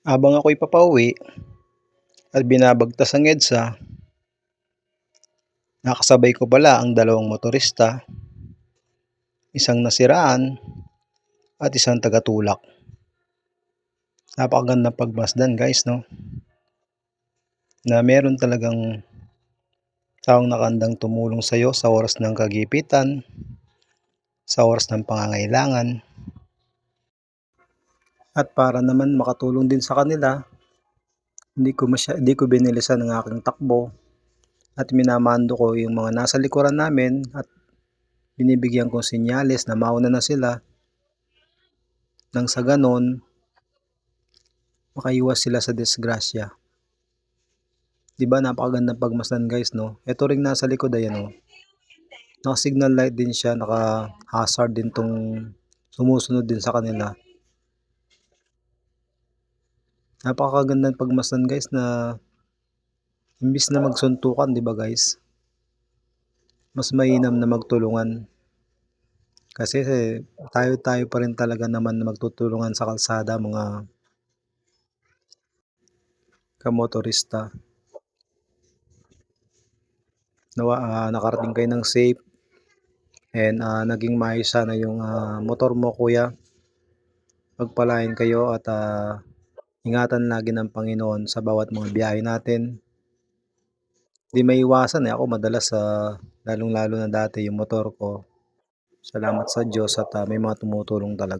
Habang ako'y papauwi at binabagtas ang EDSA, nakasabay ko pala ang dalawang motorista, isang nasiraan at isang tagatulak. Napakagandang pagmasdan guys, no? Na meron talagang taong nakandang tumulong sa iyo sa oras ng kagipitan, sa oras ng pangangailangan. At para naman makatulong din sa kanila, hindi ko binilisan ang aking takbo at minamando ko yung mga nasa likuran namin at binibigyan kong senyales na mauna na sila nang sa ganon makaiwas sila sa disgrasya. Diba napakagandang pagmasdan guys, no? Ito ring nasa likod ayan, oh. Naka signal light din siya, naka hazard din tong sumusunod din sa kanila. Napakagandang pagmasdan guys na imbis na magsuntukan, diba guys? Mas mainam na magtulungan. Kasi tayo pa rin talaga naman na magtutulungan sa kalsada, mga kamotorista. Nawa nakarating kayo ng safe and naging maayos sana yung motor mo kuya. Pagpalain kayo at ingatan lagi ng Panginoon sa bawat mga biyahe natin. Di maiwasan ako madalas lalong lalo na dati yung motor ko. Salamat sa Diyos at may mga tumutulong talaga.